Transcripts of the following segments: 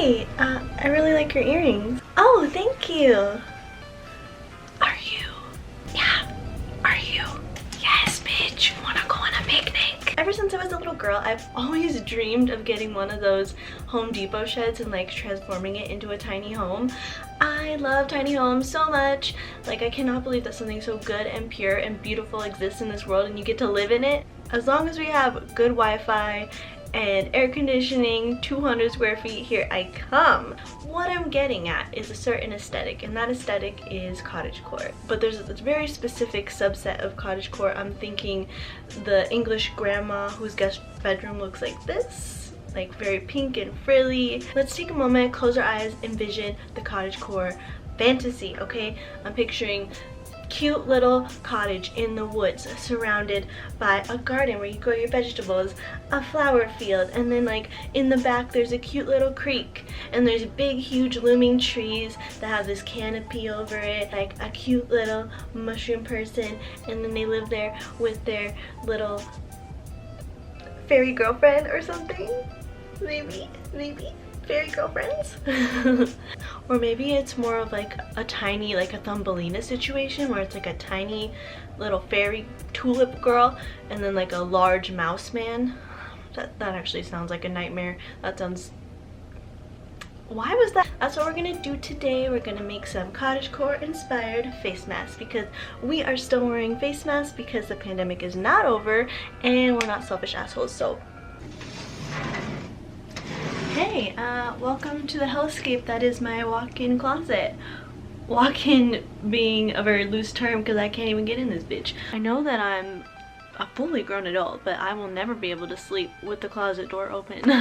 Hey, I really like your earrings. Oh, thank you. Are you? Yeah. Are you? Yes, bitch. Wanna go on a picnic? Ever since I was a little girl, I've always dreamed of getting one of those Home Depot sheds and like transforming it into a tiny home. I love tiny homes so much. Like, I cannot believe that something so good and pure and beautiful exists in this world and you get to live in it. As long as we have good Wi-Fi and air conditioning, 200 square feet, here I come. What I'm getting at is a certain aesthetic, and that aesthetic is cottagecore. But there's a very specific subset of cottagecore. I'm thinking the English grandma whose guest bedroom looks like this, like very pink and frilly. Let's take a moment, close our eyes, envision the cottagecore fantasy, okay? I'm picturing cute little cottage in the woods surrounded by a garden where you grow your vegetables, a flower field, and then like in the back there's a cute little creek, and there's big huge looming trees that have this canopy over it, like a cute little mushroom person, and then they live there with their little fairy girlfriend or something. Maybe fairy girlfriends. Or maybe it's more of like a tiny, like a Thumbelina situation where it's like a tiny little fairy tulip girl and then like a large mouse man. That actually sounds like a nightmare. That sounds... Why was that? That's what we're gonna do today. We're gonna make some cottagecore inspired face masks because we are still wearing face masks because the pandemic is not over and we're not selfish assholes. So hey, welcome to the hellscape that is my walk-in closet. Walk-in being a very loose term because I can't even get in this bitch. I know that I'm a fully grown adult, but I will never be able to sleep with the closet door open.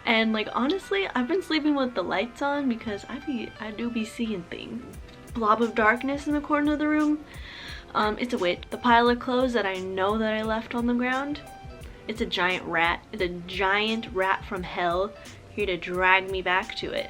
And like, honestly, I've been sleeping with the lights on because I do be seeing things. Blob of darkness in the corner of the room. It's a witch. The pile of clothes that I know that I left on the ground. It's a giant rat. It's a giant rat from hell here to drag me back to it.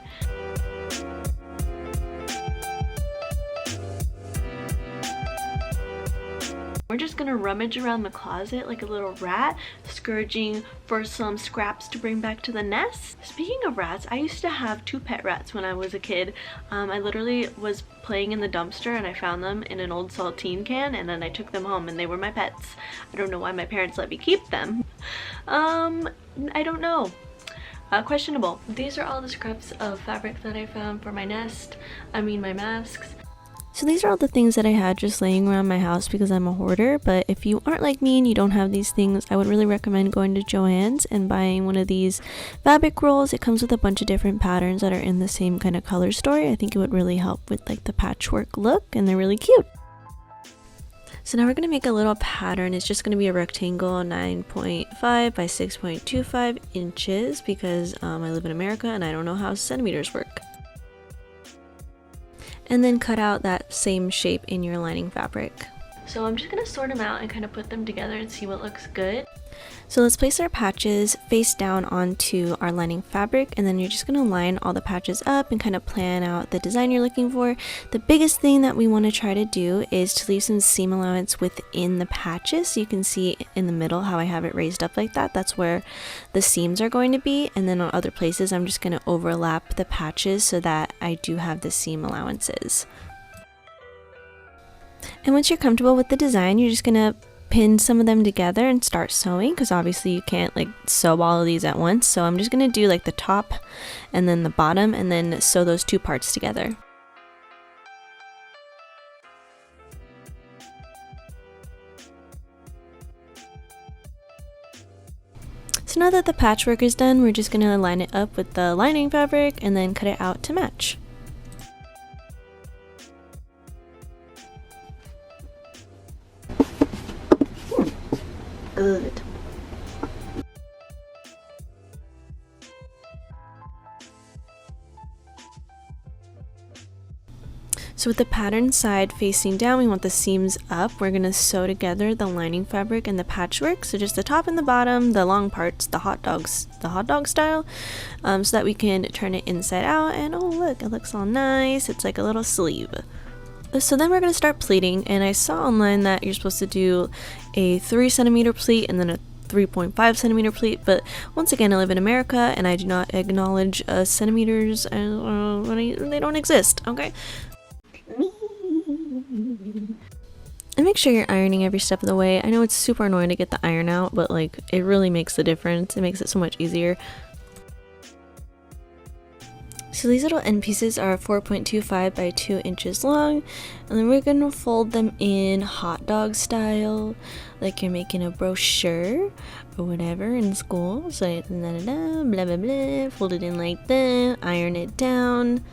We're just gonna rummage around the closet like a little rat, scourging for some scraps to bring back to the nest. Speaking of rats, I used to have 2 pet rats when I was a kid. I literally was playing in the dumpster and I found them in an old saltine can, and then I took them home and they were my pets. I don't know why my parents let me keep them. I don't know. Questionable. These are all the scraps of fabric that I found for my my masks. So these are all the things that I had just laying around my house because I'm a hoarder, but if you aren't like me and you don't have these things, I would really recommend going to Joann's and buying one of these fabric rolls. It comes with a bunch of different patterns that are in the same kind of color story. I think it would really help with like the patchwork look, and they're really cute. So now we're going to make a little pattern. It's just going to be a rectangle 9.5 by 6.25 inches because I live in America and I don't know how centimeters work. And then cut out that same shape in your lining fabric. So I'm just going to sort them out and kind of put them together and see what looks good. So let's place our patches face down onto our lining fabric, and then you're just going to line all the patches up and kind of plan out the design you're looking for. The biggest thing that we want to try to do is to leave some seam allowance within the patches. So you can see in the middle how I have it raised up like that. That's where the seams are going to be, and then on other places I'm just going to overlap the patches so that I do have the seam allowances. And once you're comfortable with the design, you're just going to pin some of them together and start sewing, because obviously you can't like sew all of these at once. So I'm just going to do like the top and then the bottom and then sew those 2 parts together. So now that the patchwork is done, we're just going to line it up with the lining fabric and then cut it out to match. Good. So with the pattern side facing down, we want the seams up. We're going to sew together the lining fabric and the patchwork. So just the top and the bottom, the long parts, the hot dog style, so that we can turn it inside out. And oh look, it looks all nice. It's like a little sleeve. So then we're going to start pleating, and I saw online that you're supposed to do a 3 centimeter pleat and then a 3.5 centimeter pleat, but once again, I live in America and I do not acknowledge centimeters, and they don't exist, okay? And make sure you're ironing every step of the way. I know it's super annoying to get the iron out, but like it really makes a difference. It makes it so much easier. So these little end pieces are 4.25 by 2 inches long, and then we're gonna fold them in hot dog style, like you're making a brochure or whatever in school. So blah blah blah, fold it in like that, iron it down.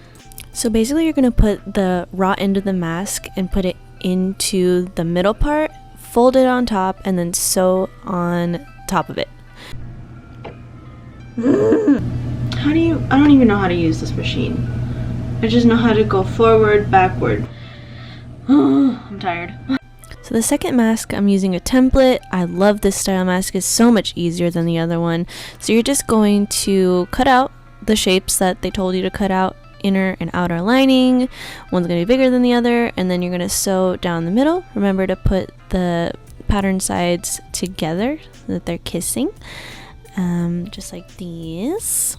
So basically you're gonna put the raw end of the mask and put it into the middle part, fold it on top, and then sew on top of it. I don't even know how to use this machine. I just know how to go forward, backward. I'm tired. So the second mask, I'm using a template. I love this style mask. It's so much easier than the other one. So you're just going to cut out the shapes that they told you to cut out, inner and outer lining. One's going to be bigger than the other, and then you're going to sew down the middle. Remember to put the pattern sides together so that they're kissing, just like this.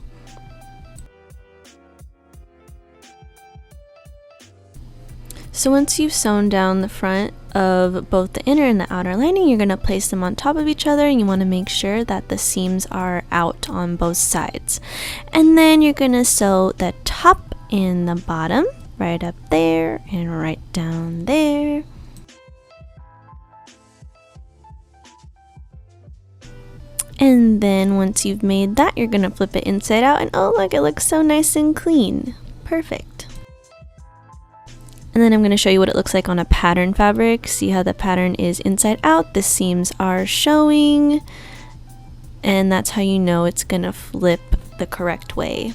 So once you've sewn down the front of both the inner and the outer lining, you're going to place them on top of each other, and you want to make sure that the seams are out on both sides. And then you're going to sew the top and the bottom right up there and right down there. And then once you've made that, you're going to flip it inside out, and oh look, it looks so nice and clean. Perfect. And then I'm going to show you what it looks like on a pattern fabric. See how the pattern is inside out, the seams are showing, and that's how you know it's going to flip the correct way.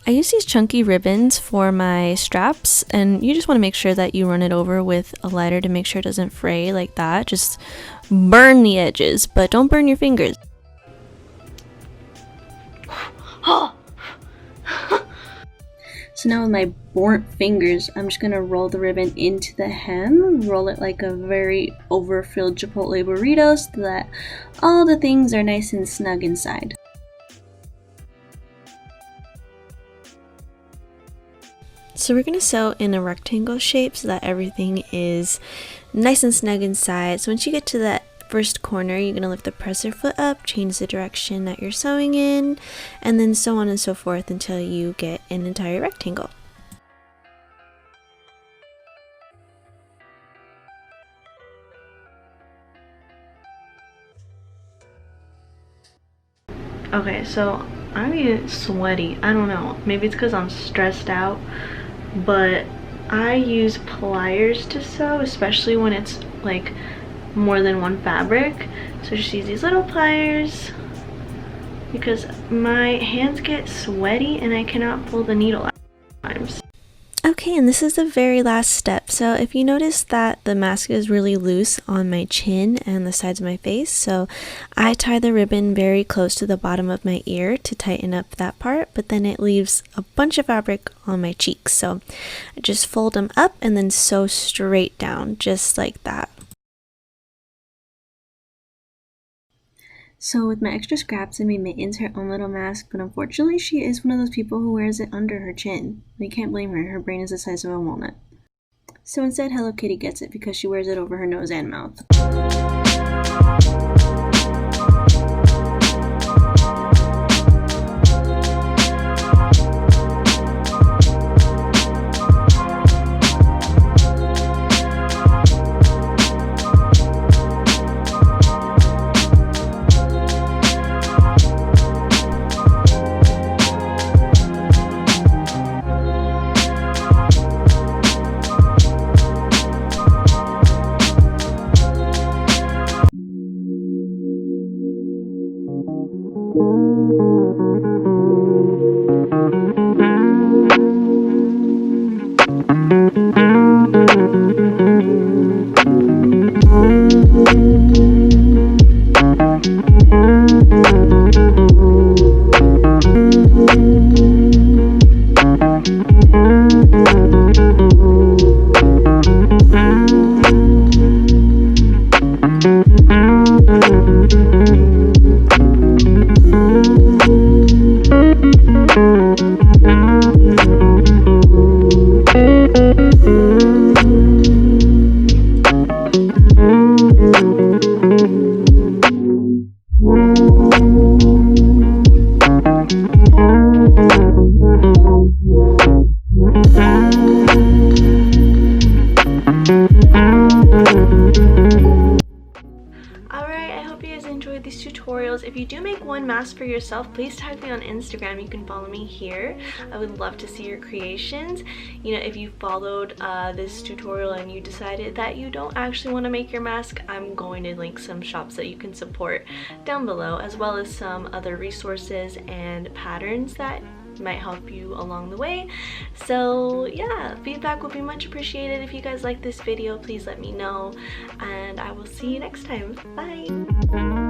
I use these chunky ribbons for my straps, and you just want to make sure that you run it over with a lighter to make sure it doesn't fray like that. Just burn the edges, but don't burn your fingers. So now with my burnt fingers, I'm just going to roll the ribbon into the hem, roll it like a very overfilled Chipotle burrito so that all the things are nice and snug inside. So we're going to sew in a rectangle shape so that everything is nice and snug inside. So once you get to that first corner, you're going to lift the presser foot up, change the direction that you're sewing in, and then so on and so forth until you get an entire rectangle. Okay, so I'm getting sweaty. I don't know. Maybe it's because I'm stressed out, but I use pliers to sew, especially when it's like more than one fabric. So just use these little pliers because my hands get sweaty and I cannot pull the needle out sometimes. Okay, and this is the very last step. So if you notice that the mask is really loose on my chin and the sides of my face, so I tie the ribbon very close to the bottom of my ear to tighten up that part, but then it leaves a bunch of fabric on my cheeks. So I just fold them up and then sew straight down, just like that. So with my extra scraps, I made Mittens her own little mask, but unfortunately she is one of those people who wears it under her chin. You can't blame her, her brain is the size of a walnut. So instead, Hello Kitty gets it because she wears it over her nose and mouth. tutorials. If you do make one mask for yourself, please tag me on Instagram. You can follow me here. I would love to see your creations. You know, if you followed this tutorial and you decided that you don't actually want to make your mask, I'm going to link some shops that you can support down below, as well as some other resources and patterns that might help you along the way. So yeah, feedback would be much appreciated. If you guys like this video, please let me know, and I will see you next time. Bye.